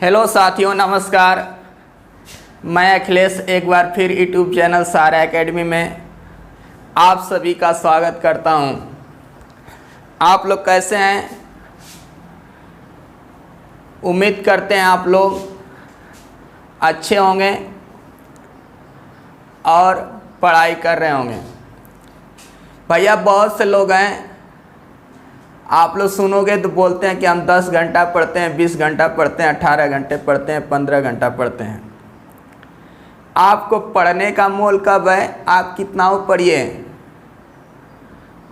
Hello साथियों, नमस्कार। मैं अखिलेश एक बार फिर यूट्यूब चैनल सारा एकेडमी में आप सभी का स्वागत करता हूं। आप लोग कैसे हैं? उम्मीद करते हैं आप लोग अच्छे होंगे और पढ़ाई कर रहे होंगे। भैया बहुत से लोग हैं, आप लोग सुनोगे तो बोलते हैं कि हम 10 घंटा पढ़ते हैं, 20 घंटा पढ़ते हैं, 18 घंटे पढ़ते हैं, 15 घंटा पढ़ते हैं। आपको पढ़ने का मोल कब है? आप कितना पढ़िए।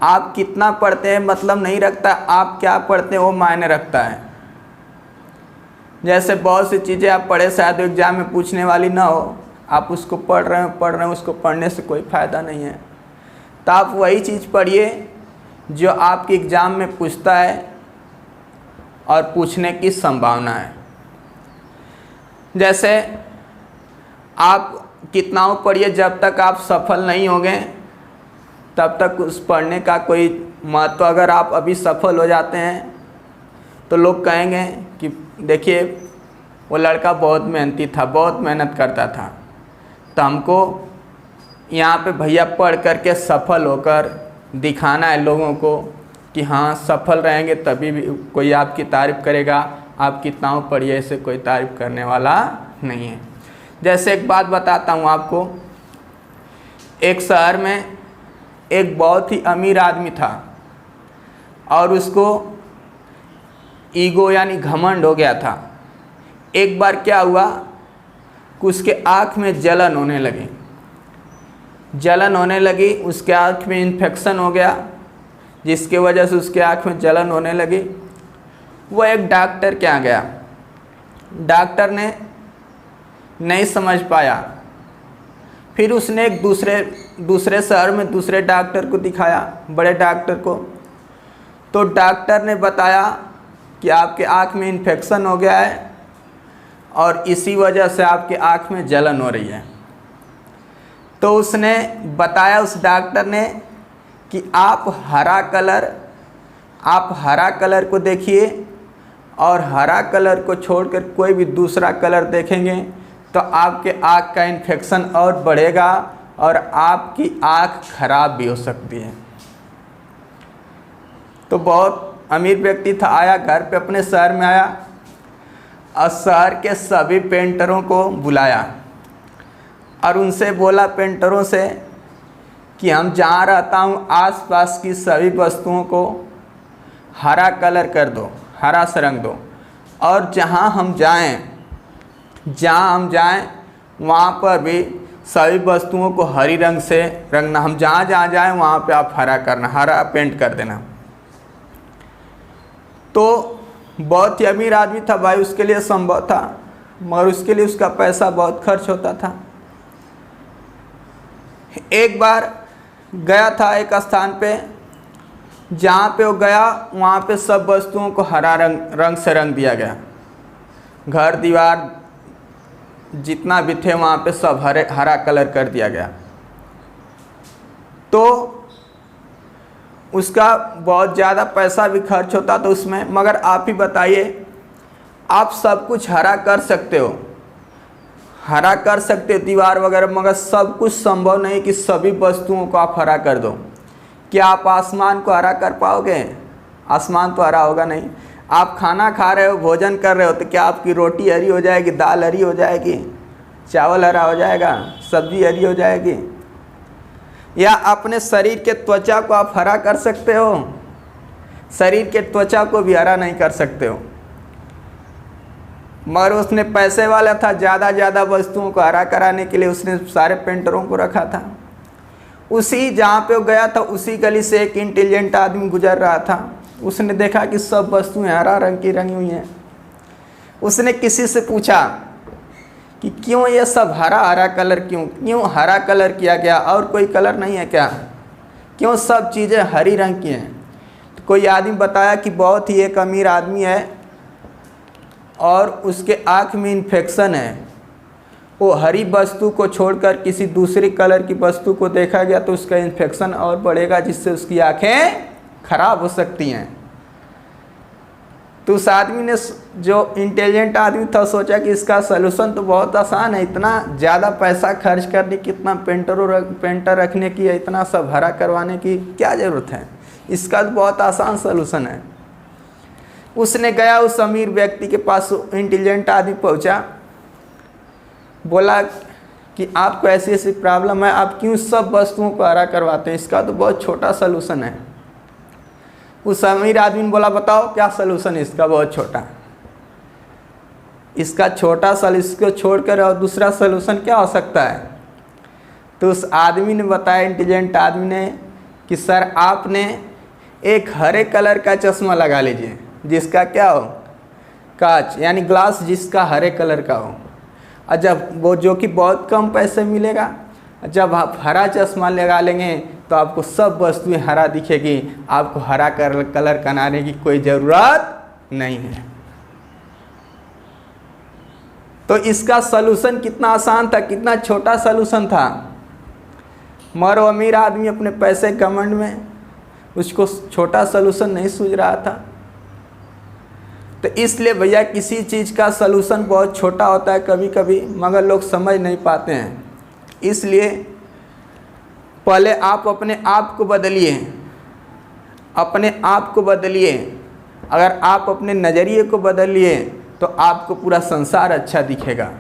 आप कितना पढ़ते हैं मतलब नहीं रखता, आप क्या पढ़ते हैं वो मायने रखता है। जैसे बहुत सी चीज़ें आप पढ़े शायद एग्ज़ाम में पूछने वाली ना हो, आप उसको पढ़ रहे हैं, उसको पढ़ने से कोई फ़ायदा नहीं है। तो आप वही चीज़ पढ़िए जो आपके एग्ज़ाम में पूछता है और पूछने की संभावना है। जैसे आप कितना पढ़िए, जब तक आप सफल नहीं होंगे तब तक उस पढ़ने का कोई महत्व। अगर आप अभी सफल हो जाते हैं तो लोग कहेंगे कि देखिए वो लड़का बहुत मेहनती था, बहुत मेहनत करता था। तो हमको यहाँ पे भैया पढ़ करके सफल होकर दिखाना है लोगों को कि हाँ सफल रहेंगे तभी भी कोई आपकी तारीफ़ करेगा। आप कितना पढ़िए, ऐसे कोई तारीफ़ करने वाला नहीं है। जैसे एक बात बताता हूँ आपको। एक शहर में एक बहुत ही अमीर आदमी था और उसको ईगो यानी घमंड हो गया था। एक बार क्या हुआ कि उसके आँख में जलन होने लगी, उसके आँख में इन्फेक्शन हो गया, जिसके वजह से उसके आँख में जलन होने लगी। वो एक डॉक्टर के यहाँ गया। डॉक्टर ने नहीं समझ पाया। फिर उसने एक दूसरे शहर में दूसरे डॉक्टर को दिखाया, बड़े डॉक्टर को। तो डॉक्टर ने बताया कि आपके आँख में इन्फेक्शन हो गया है और इसी वजह से आपके आँख में जलन हो रही है। तो उसने बताया, उस डॉक्टर ने, कि आप हरा कलर को देखिए और हरा कलर को छोड़कर कोई भी दूसरा कलर देखेंगे तो आपके आँख का इन्फेक्शन और बढ़ेगा और आपकी आँख खराब भी हो सकती है। तो बहुत अमीर व्यक्ति था, आया घर पे, अपने शहर में आया और शहर के सभी पेंटरों को बुलाया और उनसे बोला, पेंटरों से, कि हम जहाँ रहता हूँ आसपास की सभी वस्तुओं को हरा कलर कर दो, हरा से रंग दो, और जहाँ हम जाएं वहाँ पर भी सभी वस्तुओं को हरी रंग से रंगना। हम जहाँ जाएं वहाँ पे आप हरा करना, हरा पेंट कर देना। तो बहुत ही अमीर आदमी था भाई, उसके लिए संभव था, मगर उसके लिए उसका पैसा बहुत खर्च होता था। एक बार गया था एक स्थान पे, जहाँ पे वो गया वहाँ पे सब वस्तुओं को हरा रंग से रंग दिया गया। घर दीवार जितना भी थे वहाँ पे सब हरा कलर कर दिया गया। तो उसका बहुत ज़्यादा पैसा भी खर्च होता था उसमें। मगर आप ही बताइए, आप सब कुछ हरा कर सकते हो, दीवार वगैरह, मगर सब कुछ संभव नहीं कि सभी वस्तुओं को आप हरा कर दो। क्या आप आसमान को हरा कर पाओगे? आसमान तो हरा होगा नहीं। आप खाना खा रहे हो, भोजन कर रहे हो, तो क्या आपकी रोटी हरी हो जाएगी, दाल हरी हो जाएगी, चावल हरा हो जाएगा, सब्जी हरी हो जाएगी? या अपने शरीर के त्वचा को आप हरा कर सकते हो? शरीर के त्वचा को भी हरा नहीं कर सकते हो। मगर उसने पैसे वाला था, ज़्यादा वस्तुओं को हरा कराने के लिए उसने सारे पेंटरों को रखा था। उसी जहाँ पे वो गया था उसी गली से एक इंटेलिजेंट आदमी गुजर रहा था। उसने देखा कि सब वस्तुएं हरा रंग की रंगी हुई हैं। उसने किसी से पूछा कि क्यों ये सब हरा कलर, क्यों हरा कलर किया गया, और कोई कलर नहीं है क्या? क्यों सब चीज़ें हरी रंग की हैं? तो कोई आदमी बताया कि बहुत ही एक अमीर आदमी है और उसके आँख में इन्फेक्शन है। वो हरी वस्तु को छोड़कर किसी दूसरी कलर की वस्तु को देखा गया तो उसका इन्फेक्शन और बढ़ेगा, जिससे उसकी आँखें खराब हो सकती हैं। तो उस आदमी ने, जो इंटेलिजेंट आदमी था, सोचा कि इसका सलूशन तो बहुत आसान है, इतना ज़्यादा पैसा खर्च करने की, इतना पेंटर रखने की, इतना सब हरा करवाने की क्या ज़रूरत है, इसका तो बहुत आसान सलूशन है। उसने गया उस अमीर व्यक्ति के पास, इंटेलिजेंट आदमी पहुंचा, बोला कि आपको ऐसी ऐसी प्रॉब्लम है, आप क्यों सब वस्तुओं को हरा करवाते हैं, इसका तो बहुत छोटा सलूशन है। उस अमीर आदमी ने बोला बताओ क्या सलूशन है इसका, बहुत छोटा, इसका छोटा इसको छोड़कर और दूसरा सलूशन क्या हो सकता है। तो उस आदमी ने बताया, इंटेलिजेंट आदमी ने, कि सर आपने एक हरे कलर का चश्मा लगा लीजिए जिसका क्या हो, कांच यानी ग्लास जिसका हरे कलर का हो, और जब वो, जो कि बहुत कम पैसे मिलेगा, जब आप हरा चश्मा लगा लेंगे तो आपको सब वस्तुएं हरा दिखेगी, आपको हरा कलर बनाने की कोई ज़रूरत नहीं है। तो इसका सलूशन कितना आसान था, कितना छोटा सलूशन था, मगर वो अमीर आदमी अपने पैसे घमंड में उसको छोटा सलूशन नहीं सूझ रहा था। तो इसलिए भैया किसी चीज़ का सलूशन बहुत छोटा होता है कभी कभी, मगर लोग समझ नहीं पाते हैं। इसलिए पहले आप अपने आप को बदलिए, अपने आप को बदलिए। अगर आप अपने नज़रिए को बदलिए तो आपको पूरा संसार अच्छा दिखेगा।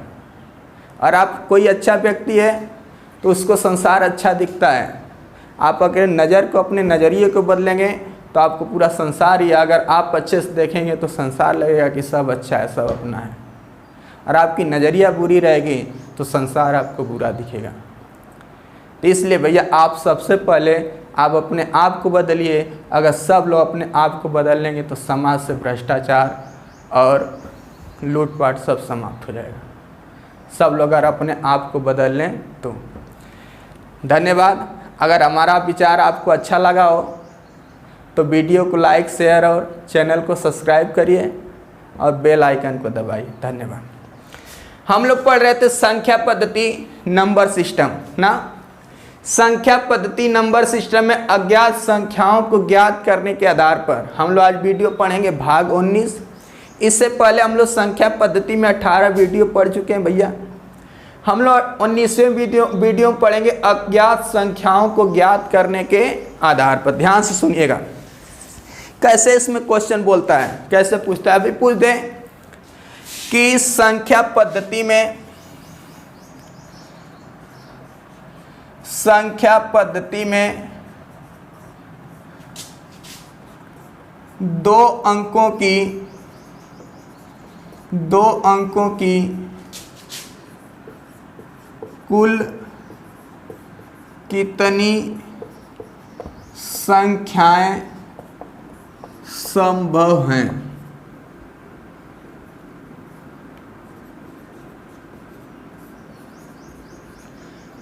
और आप कोई अच्छा व्यक्ति है तो उसको संसार अच्छा दिखता है। आप अगर नज़र को, अपने नज़रिए को बदलेंगे तो आपको पूरा संसार ही, अगर आप अच्छे से देखेंगे तो संसार लगेगा कि सब अच्छा है, सब अपना है। और आपकी नज़रिया बुरी रहेगी तो संसार आपको बुरा दिखेगा। तो इसलिए भैया आप सबसे पहले आप अपने आप को बदलिए। अगर सब लोग अपने आप को बदल लेंगे तो समाज से भ्रष्टाचार और लूटपाट सब समाप्त हो जाएगा। सब लोग अगर अपने आप को बदल लें तो। धन्यवाद। अगर हमारा विचार आपको अच्छा लगा हो तो वीडियो को लाइक, शेयर और चैनल को सब्सक्राइब करिए और बेल आइकन को दबाइए। धन्यवाद। हम लोग पढ़ रहे थे संख्या पद्धति नंबर सिस्टम ना। संख्या पद्धति नंबर सिस्टम में अज्ञात संख्याओं को ज्ञात करने के आधार पर हम लोग आज वीडियो पढ़ेंगे भाग 19। इससे पहले हम लोग संख्या पद्धति में 18 वीडियो पढ़ चुके हैं भैया। हम लोग 19वें वीडियो पढ़ेंगे अज्ञात संख्याओं को ज्ञात करने के आधार पर। ध्यान से सुनिएगा कैसे इसमें क्वेश्चन बोलता है, कैसे पूछता है। अभी पूछ दें कि संख्या पद्धति में दो अंकों की कुल कितनी संख्याएं संभव हैं।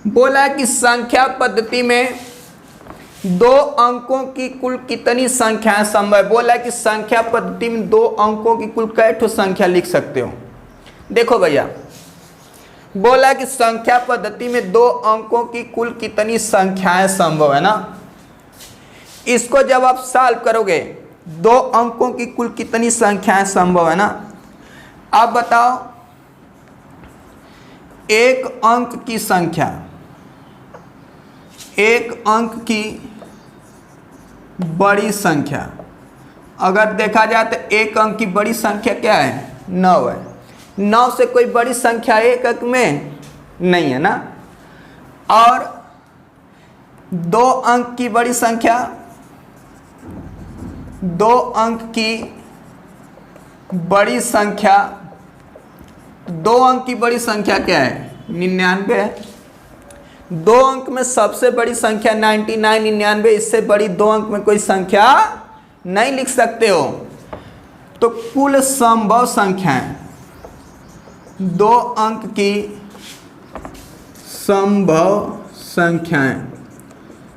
बोला कि संख्या पद्धति में दो अंकों की कुल कितनी संख्याएं संभव है। बोला कि संख्या पद्धति में दो अंकों की कुल कैठो संख्या लिख सकते हो। देखो भैया, बोला कि संख्या पद्धति में दो अंकों की कुल कितनी संख्याएं संभव है ना। इसको जब आप सॉल्व करोगे, दो अंकों की कुल कितनी संख्याएं संभव है ना। अब बताओ, एक अंक की संख्या, एक अंक की बड़ी संख्या, अगर देखा जाए तो एक अंक की बड़ी संख्या क्या है, 9 है। 9 से कोई बड़ी संख्या एक अंक में नहीं है ना। और दो अंक की बड़ी संख्या, दो अंक की बड़ी संख्या, दो अंक की बड़ी संख्या क्या है, 99 है। दो अंक में सबसे बड़ी संख्या 99, 99, इससे बड़ी दो अंक में कोई संख्या नहीं लिख सकते हो। तो कुल संभव संख्याएं, दो अंक की संभव संख्याएं,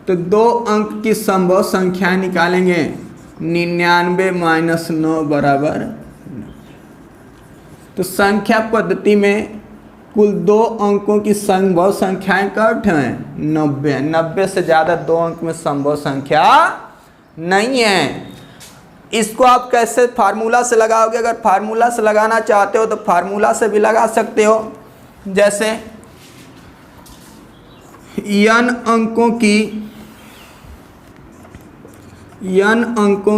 तो दो अंक की संभव संख्याएं निकालेंगे। 99 - 9 बराबर। तो संख्या पद्धति में कुल दो अंकों की संभव संख्याएं कट हैं 90। 90 से ज़्यादा दो अंक में संभव संख्या नहीं है। इसको आप कैसे फार्मूला से लगाओगे? अगर फार्मूला से लगाना चाहते हो तो फार्मूला से भी लगा सकते हो। जैसे n अंकों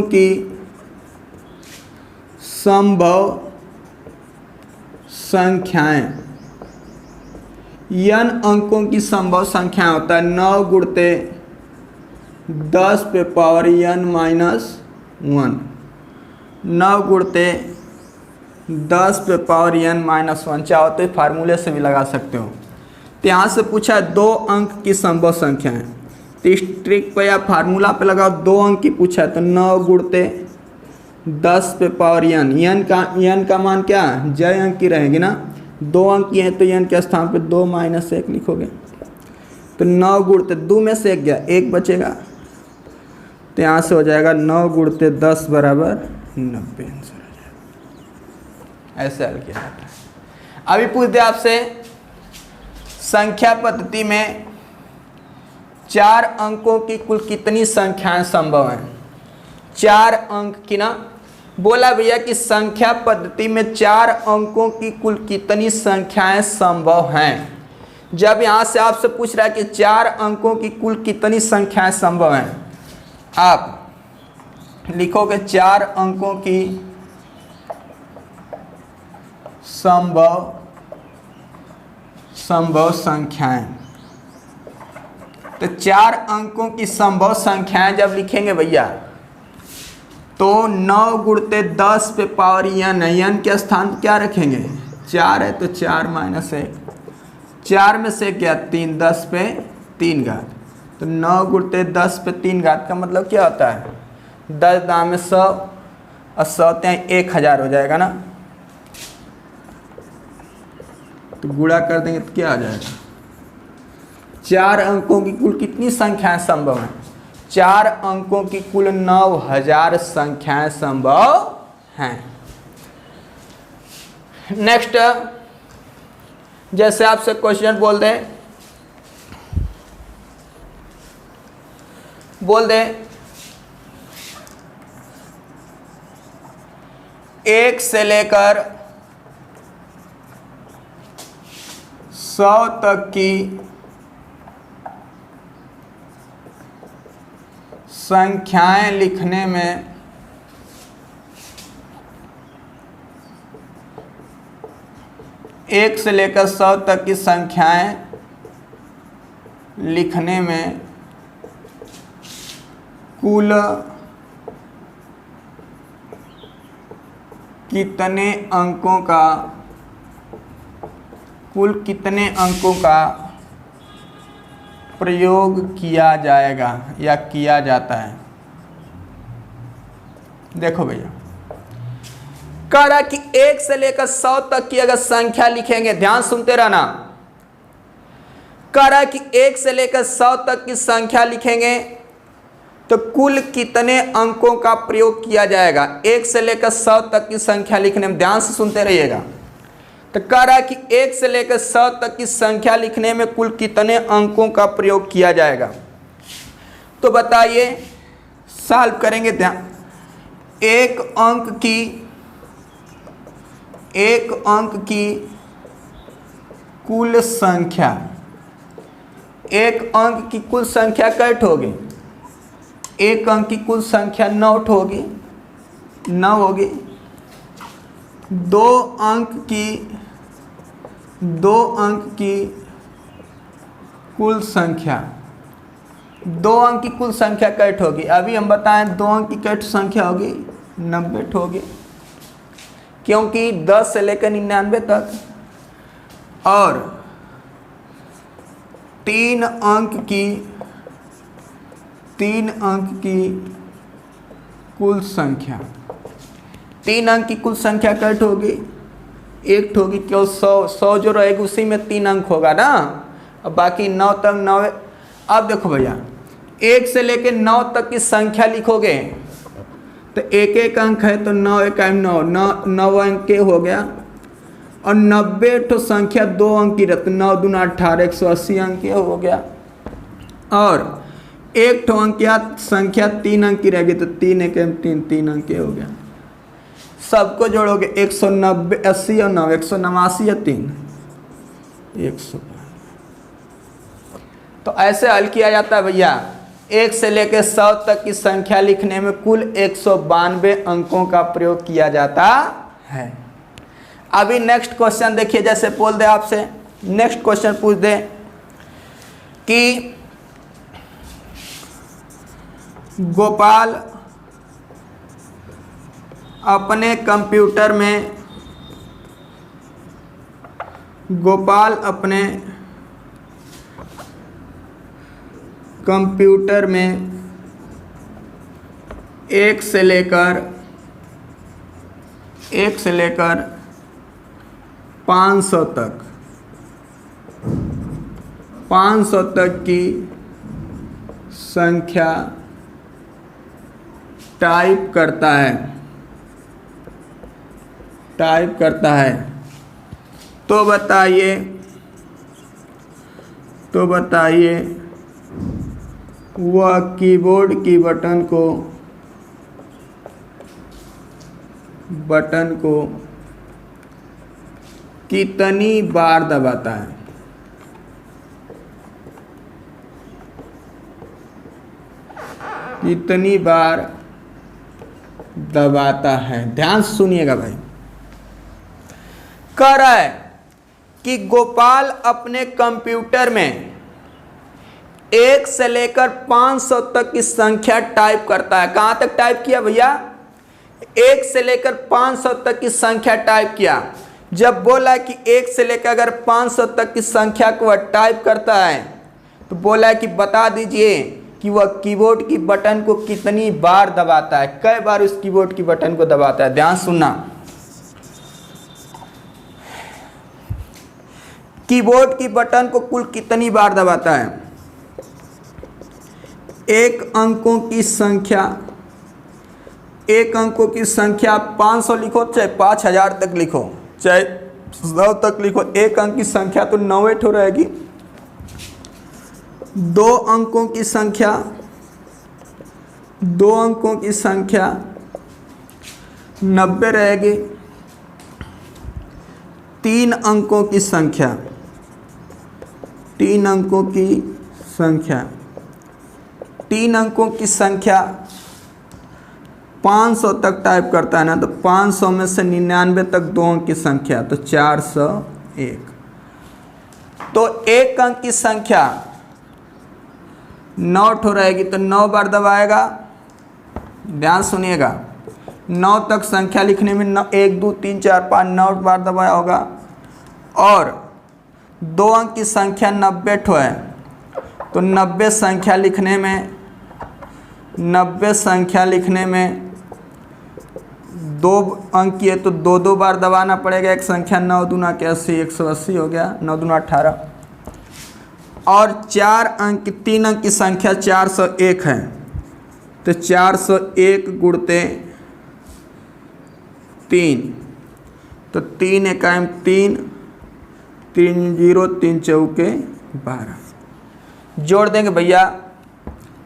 की संभव संख्याएं, n अंकों की संभव संख्याएं होता है 9 गुणते 10 पे पावर n माइनस 1, 9 गुणते 10 पे पावर n माइनस 1। चाहो तो फार्मूले से भी लगा सकते हो। तो यहाँ से पूछा है 2 अंक की संभव संख्या है, तो इस ट्रिक पे या फार्मूला पे लगाओ। 2 अंक की पूछा है तो 9 गुणते 10 पे पावर n का मान क्या है? j अंक की रहेगी ना। 2 अंक की है तो n के स्थान पे 2 माइनस 1 लिखोगे। तो 9 गुणते 2 में से 1 गया, 1 बचेगा। तो यहाँ से हो जाएगा 9 गुणते 10 बराबर 90 आंसर हो जाएगा। ऐसे हल किया जाता है। अभी पूछते आपसे संख्या पद्धति में 4 अंकों की कुल कितनी संख्याएं संभव हैं? 4 अंक की ना, बोला भैया कि संख्या पद्धति में 4 अंकों की कुल कितनी संख्याएं संभव हैं। जब यहाँ से आपसे पूछ रहा है कि 4 अंकों की कुल कितनी संख्याएं संभव हैं, आप लिखोगे 4 अंकों की संभव संख्याएं। तो 4 अंकों की संभव संख्याएं जब लिखेंगे भैया तो 9 गुणते 10 पे पावर n है, n के स्थान पर क्या रखेंगे? 4 है तो 4 माइनस 1, 4 में से क्या 3, 10 पे 3 घात। तो 9 गुणते 10 पे 3 घात का मतलब क्या होता है? 10 दाम में 100 और 100 ત્યાં 1000 हो जाएगा ना। तो गुणा कर देंगे तो क्या आ जाएगा? 4 अंकों की कुल कितनी संख्याएं संभव हैं? 4 अंकों की कुल 9000 संख्याएं संभव हैं। नेक्स्ट, जैसे आपसे क्वेश्चन बोल दे 1 से लेकर 100 तक की संख्याएं लिखने में एक से लेकर 100 तक की संख्याएं लिखने में कुल कितने अंकों का प्रयोग किया जाएगा या किया जाता है? देखो भैया, कह रहा कि 1 से लेकर 100 तक की अगर संख्या लिखेंगे, ध्यान सुनते रहना। कह रहा कि 1 से लेकर 100 तक की संख्या लिखेंगे तो कुल कितने अंकों का प्रयोग किया जाएगा? 1 से लेकर 100 तक की संख्या लिखने में, ध्यान से सुनते रहिएगा। तो कह रहा है कि 1 से लेकर 100 तक की संख्या लिखने में कुल कितने अंकों का प्रयोग किया जाएगा? तो बताइए, सॉल्व करेंगे। ध्यान, एक अंक की कुल संख्या, एक अंक की कुल संख्या कैट होगी? एक अंक की कुल संख्या 9 होगी, 9 होगी। 2 अंक की कुल संख्या, 2 अंक की कुल संख्या कैट होगी? अभी हम बताएं 2 अंक की कैट संख्या होगी 90 होगी, क्योंकि 10 से लेकर 99 तक। और 3 अंक की कुल संख्या, 3 अंक की कुल संख्या कैट होगी? 1 होगी, क्यों? 100 जो रहेगी उसी में 3 अंक होगा ना, और बाकी 9 तक 9। अब देखो भैया, 1 से लेकर 9 तक की संख्या लिखोगे तो एक अंक है तो 9 1 9 अंक के हो गया। और 90 तो संख्या 2 अंक की रहती, 9 दूना 18, 180 अंक के हो गया। और एक ठो अंकिया संख्या 3 अंक की रहेगी तो 3 एक 3 अंक हो गया। सबको जोड़ोगे 190 80 और 9 189 या 3 100। तो ऐसे हल किया जाता है भैया। 1 से लेकर 100 तक की संख्या लिखने में कुल 192 अंकों का प्रयोग किया जाता है। अभी नेक्स्ट क्वेश्चन देखिए, जैसे बोल दे आपसे नेक्स्ट क्वेश्चन पूछ दे कि गोपाल अपने कंप्यूटर में 1 से लेकर 500 तक की संख्या टाइप करता है तो बताइए वह कीबोर्ड की बटन को कितनी बार दबाता है। कितनी बार दबाता है, ध्यान से सुनिएगा भाई। कह रहा है कि गोपाल अपने कंप्यूटर में 1 से लेकर 500 तक की संख्या टाइप करता है। कहां तक टाइप किया भैया? 1 से लेकर 500 तक की संख्या टाइप किया। जब बोला कि 1 से लेकर अगर 500 तक की संख्या को वह टाइप करता है तो बोला कि बता दीजिए कि वह कीबोर्ड की बटन को कितनी बार दबाता है, कई बार उस कीबोर्ड की बटन को दबाता है। ध्यान सुनना, कीबोर्ड की बटन को कुल कितनी बार दबाता है। एक अंकों की संख्या 500 लिखो चाहे 5000 तक लिखो चाहे 100 तक लिखो, एक अंक की संख्या तो 9 ठो रहेगी। 2 अंकों की संख्या 90 रहेगी। 3 अंकों की संख्या 500 तक टाइप करता है ना, तो 500 में से 99 तक 2 अंक की संख्या तो 401। तो एक अंक की संख्या 9 ठो रहेगी तो 9 बार दबाएगा। ध्यान सुनिएगा, 9 तक संख्या लिखने में 1 2 3 4 5 9 बार दबाया होगा। और 2 अंक की संख्या 90 ठो है तो 90 संख्या लिखने में 2 अंक की है तो 2 बार दबाना पड़ेगा। एक संख्या 9 दूना के 80 180 हो गया, 9 दूना 18। और 3 अंक की संख्या 401 है तो 401 गुणते 3 तो 3 एकाएम 3 3 0 3 चौके 12। जोड़ देंगे भैया,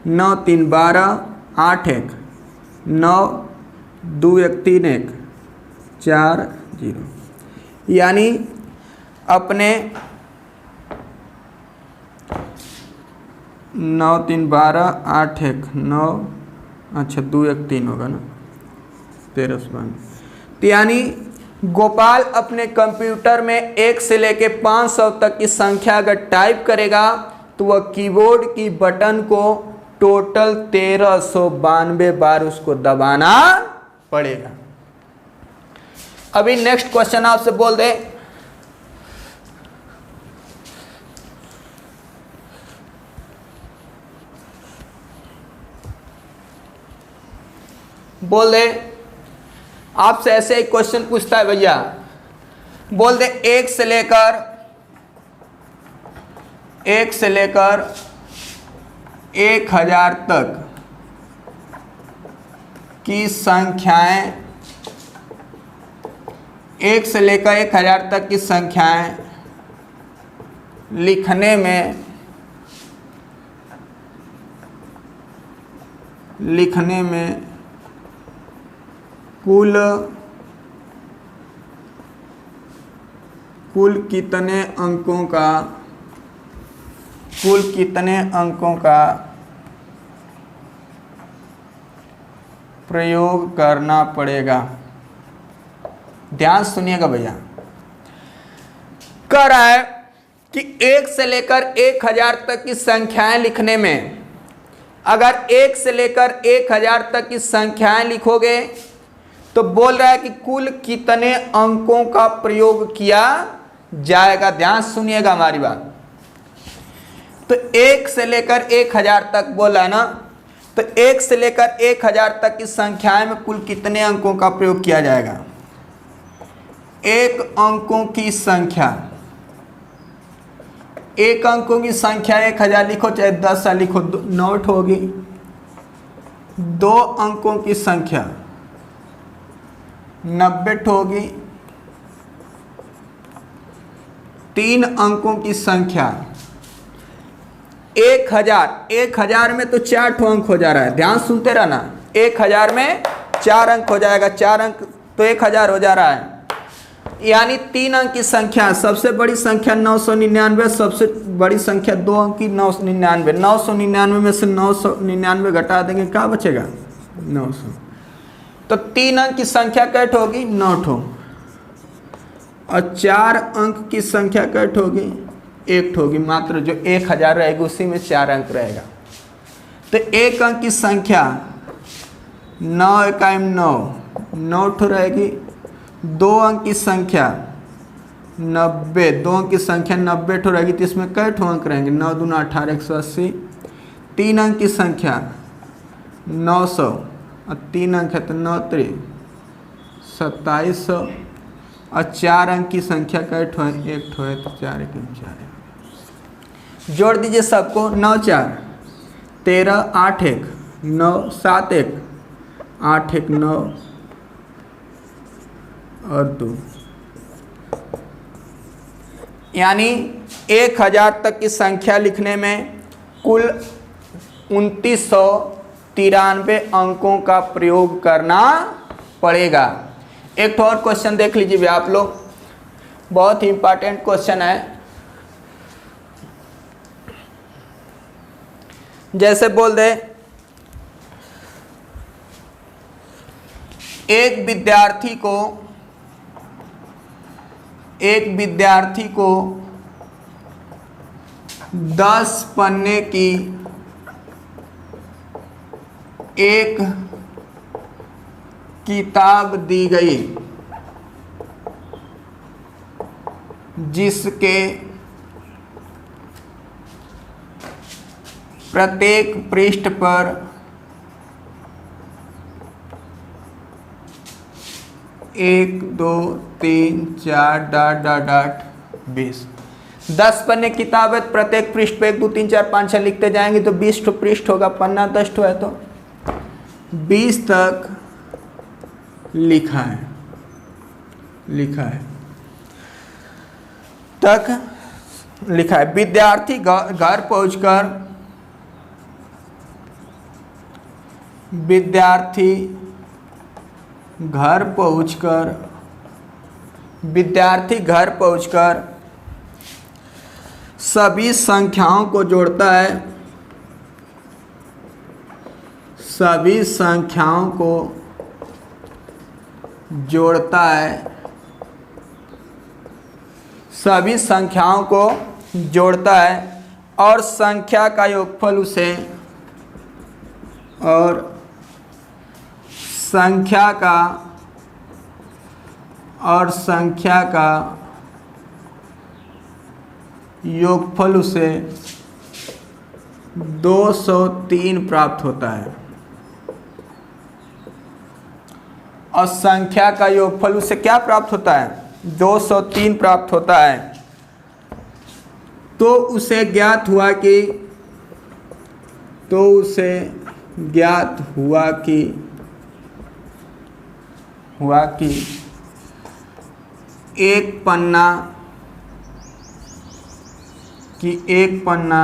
9 3 12 8 1 9 2 1 3 1 4 0। यानी अपने 9 3 12 8 1 9 अच्छा 2 1 3 होगा ना 13 तो यानी गोपाल अपने कंप्यूटर में 1 से लेके 500 तक की संख्या अगर टाइप करेगा तो वह कीबोर्ड की बटन को टोटल 1392 बार उसको दबाना पड़ेगा। अभी नेक्स्ट क्वेश्चन आपसे बोल दे, आपसे ऐसे एक क्वेश्चन पूछता है भैया, बोल दे 1 से लेकर 1000 तक की संख्याएं 1 से लेकर 1000 तक की संख्याएं लिखने में लिखने में कुल कितने अंकों का प्रयोग करना पड़ेगा। ध्यान सुनिएगा भैया, कह रहा है कि 1 से लेकर 1000 तक की संख्याएं लिखने में, अगर 1 से लेकर 1000 तक की संख्याएं लिखोगे तो बोल रहा है कि कुल कितने अंकों का प्रयोग किया जाएगा। ध्यान सुनिएगा हमारी बात। तो 1 से लेकर 1000 तक बोला है ना, तो 1 से लेकर 1000 तक की संख्याएं में कुल कितने अंकों का प्रयोग किया जाएगा। 1 अंकों की संख्या, 1 अंकों की संख्या 1000 लिखो चाहे 10 लिखो, नोट होगी। 2 अंकों की संख्या 90 होगी। 3 अंकों की संख्या 1000 में तो 4 अंक हो जा रहा है। ध्यान सुनते रहना, 1000 में 4 अंक हो जाएगा, 4 अंक तो 1000 हो जा रहा है। यानी 3 अंक की संख्या, सबसे बड़ी संख्या 999, सबसे बड़ी संख्या 2 अंक की 999। 999 में से 999 घटा देंगे, क्या बचेगा 900। तो 3 अंक की संख्या कैट होगी 9 ठो, और 4 अंक की संख्या कैट होगी 1 ठो होगी। मात्र जो 1000 रहेगी उसी में 4 अंक रहेगा। तो 1 अंक की संख्या 9 एकाइम 9 ठो रहेगी। 2 अंक की संख्या 90, 2 अंक की संख्या 90 ठो रहेगी। तो इसमें कै ठो अंक रहेंगे, 9 दूना 18, 180। 3 अंक की संख्या 900, और 3 अंक है तो 9 3 2700, और 4 अंक की संख्या कै ठो है, 1 ठो है तो 4 1 4। जोड़ दीजिए सबको, 9 4 13, 8 1 9, 7 1 8 1 9 और 2। यानी 1000 तक की संख्या लिखने में कुल 2993 अंकों का प्रयोग करना पड़ेगा। एक तो और क्वेश्चन देख लीजिए भैया आप लोग, बहुत ही इंपॉर्टेंट क्वेश्चन है। जैसे बोल दे एक विद्यार्थी को 10 पन्ने की एक किताब दी गई जिसके प्रत्येक पृष्ठ पर 1 2 3 4 डॉट डॉट डॉट 20। 10 पन्ने किताब है, प्रत्येक पृष्ठ पे 1 2 3 4 5 6 लिखते जाएंगे तो 20 ठो पृष्ठ होगा, पन्ना 10 ठो है तो 20 तक लिखा है तक लिखा है। विद्यार्थी घर पहुंचकर सभी संख्याओं को जोड़ता है, सभी संख्याओं को जोड़ता है और संख्या का योगफल उसे 203 प्राप्त होता है, और संख्या का योगफल उसे क्या प्राप्त होता है 203 प्राप्त होता है। तो उसे ज्ञात हुआ कि एक पन्ना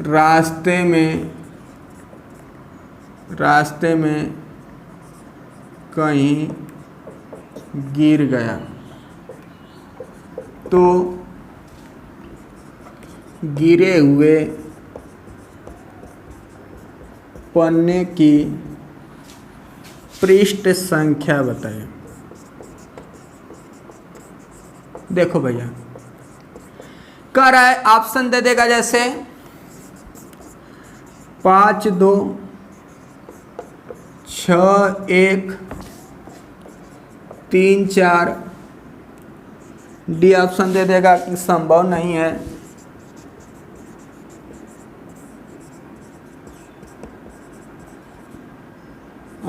रास्ते में रास्ते में कहीं गिर गया तो गिरे हुए पन्ने की पृष्ठ संख्या बताएं। देखो भैया कह रहा है ऑप्शन दे देगा जैसे 5 2 6 1 3 4। डी ऑप्शन दे देगा कि संभव नहीं है।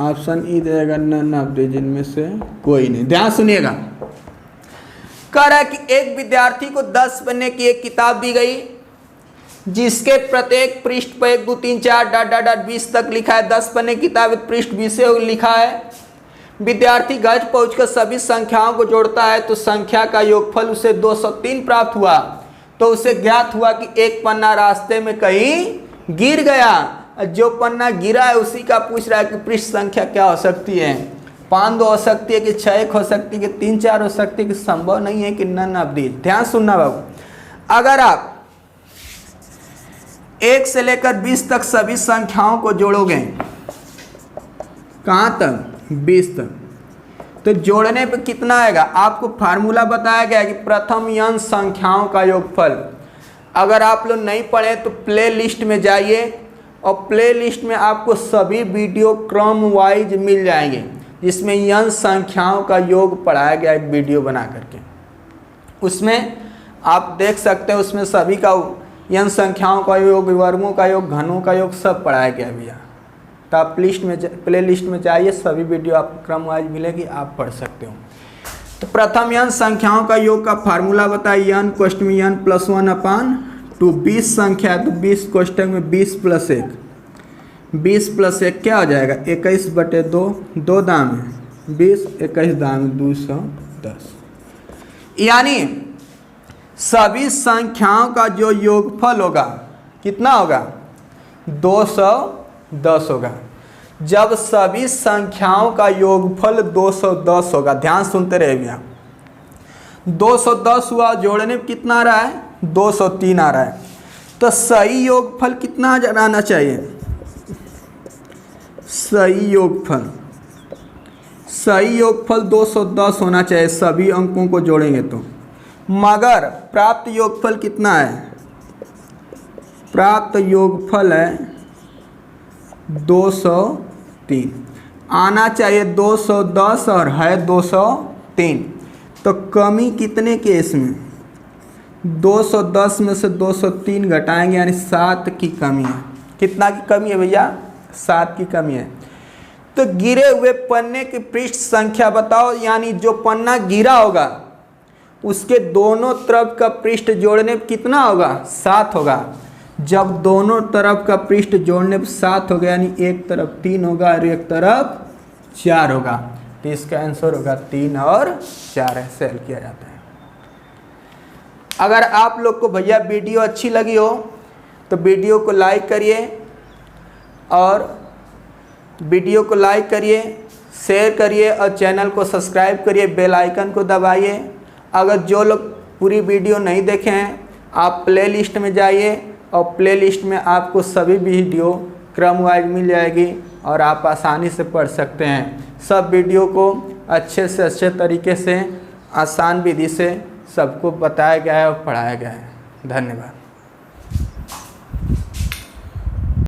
ऑप्शन ई देगा नन ऑफ द, जिनमें से कोई नहीं। ध्यान सुनिएगा, कह रहा है कि एक विद्यार्थी को 10 पन्ने की एक किताब दी गई जिसके प्रत्येक पृष्ठ पर 1 2 3 4 डॉट डॉट डॉट 20 तक लिखा है। 10 पन्ने की किताब पृष्ठ 20 से लिखा है। विद्यार्थी घर पहुंचकर सभी संख्याओं को जोड़ता है तो संख्या का योगफल उसे 203 प्राप्त हुआ। तो उसे ज्ञात हुआ कि एक पन्ना रास्ते में कहीं गिर गया। जो पन्ना गिरा है उसी का पूछ रहा है कि पृष्ठ संख्या क्या हो सकती है। 5 2 हो सकती है कि 6 1 हो सकती है कि 3 4 हो सकती है कि संभव नहीं है कि नन ऑफ दीज। ध्यान सुनना बाबू, अगर आप 1 से लेकर 20 तक सभी संख्याओं को जोड़ोगे, कहाँ तक? 20 तक, तो जोड़ने पे कितना आएगा? आपको फार्मूला बताया गया है कि प्रथम n संख्याओं का योगफल। अगर आप लोग नहीं पढ़े तो प्ले लिस्ट में जाइए और प्ले लिस्ट में आपको सभी वीडियो क्रम वाइज मिल जाएंगे जिसमें n संख्याओं का योग पढ़ाया गया है वीडियो बना करके। उसमें आप देख सकते हैं, उसमें सभी का n संख्याओं का योग, वर्गों का योग, घनों का योग सब पढ़ाया गया है भैया। तो आप प्ले लिस्ट में जाइए, सभी वीडियो आपको क्रम वाइज मिलेगी, आप पढ़ सकते हो। तो प्रथम n संख्याओं का योग का फार्मूला बताइए। n कोष्टक में n + 1/2। 20 संख्या है तो 20 कोष्टक में 20 + 1, 20 + 1 क्या हो जाएगा? 21/2। 2 दाम है 20, 21 दाम 210। यानी सभी संख्याओं का जो योगफल होगा कितना होगा? 210 होगा। जब सभी संख्याओं का योगफल 210 होगा, ध्यान सुनते रहे भैया, 210 हुआ, जोड़ने में कितना आ रहा है? 203 आ रहा है। तो सही योगफल कितना आना चाहिए? सही योगफल 210 होना चाहिए सभी अंकों को जोड़ेंगे तो। मगर प्राप्त योगफल कितना है? प्राप्त योगफल है 203। आना चाहिए 210 और है 203। तो कमी कितने केस में? 210 में से 203 घटाएंगे यानी 7 की कमी है। कितना की कमी है भैया? 7 की कमी है। तो गिरे हुए पन्ने की पृष्ठ संख्या बताओ, यानी जो पन्ना गिरा होगा उसके दोनों तरफ का पृष्ठ जोड़ने पर कितना होगा? 7 होगा। जब दोनों तरफ का पृष्ठ जोड़ने पर 7 होगा यानी एक तरफ 3 होगा और एक तरफ 4 होगा। तो इसका आंसर होगा 3 और 4 ऐसे हल किया जाता है। अगर आप लोग को भैया वीडियो अच्छी लगी हो तो वीडियो को लाइक करिए और शेयर करिए और चैनल को सब्सक्राइब करिए, बेल आइकन को दबाइए। अगर जो लोग पूरी वीडियो नहीं देखे हैं आप प्ले लिस्ट में जाइए और प्ले लिस्ट में आपको सभी वीडियो क्रम वाइज मिल जाएगी और आप आसानी से पढ़ सकते हैं। सब वीडियो को अच्छे से अच्छे तरीके से आसान विधि से सबको बताया गया है और पढ़ाया गया है। धन्यवाद।